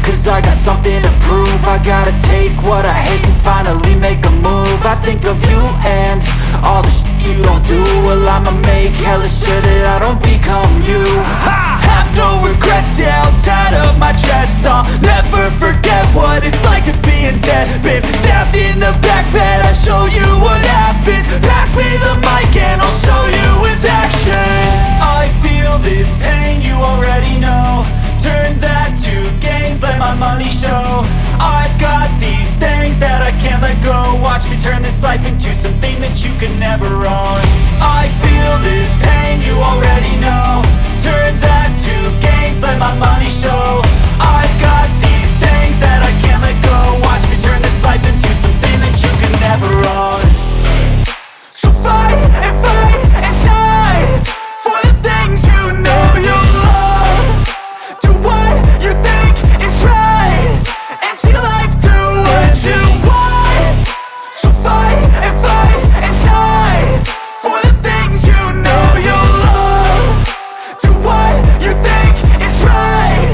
cause I got something to prove. I gotta take what I hate and finally make a move. I think of you and all the shit you don't do. Well, I'ma make hella sure that I don't become you. I have no regrets, yeah, I'll tie up my chest. I'll never forget what it's like to be in debt. Been stabbed in the back bed, I'll show you what happens. Pass me the mic and I'll show you with action. I feel this pain, you already know. Turn that to gains, let my money show. I've got these things that I can't let go. Watch me turn this life into something that you can never own. I feel this pain, you already know. Turn that to gains, let my money show. I've got these things that I can't let go. Watch me turn this life into something that you can never own. So fight and die for the things you know you love. Do what you think is right and see life do what you want. So fight and die for the things you know you love. Do what you think is right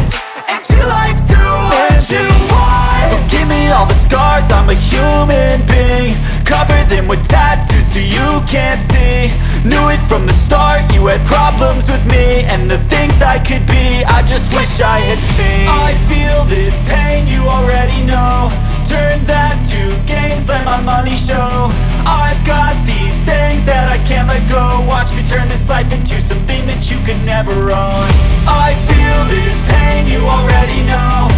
and see life do what you want. So give me all the scars, I'm a human being. Cover them with tattoos so you can't see. Knew it from the start, you had problems with me and the things I could be, I just wish I had seen. I feel this pain, you already know. Turn that to gains, let my money show. I've got these things that I can't let go. Watch me turn this life into something that you can never own. I feel this pain, you already know.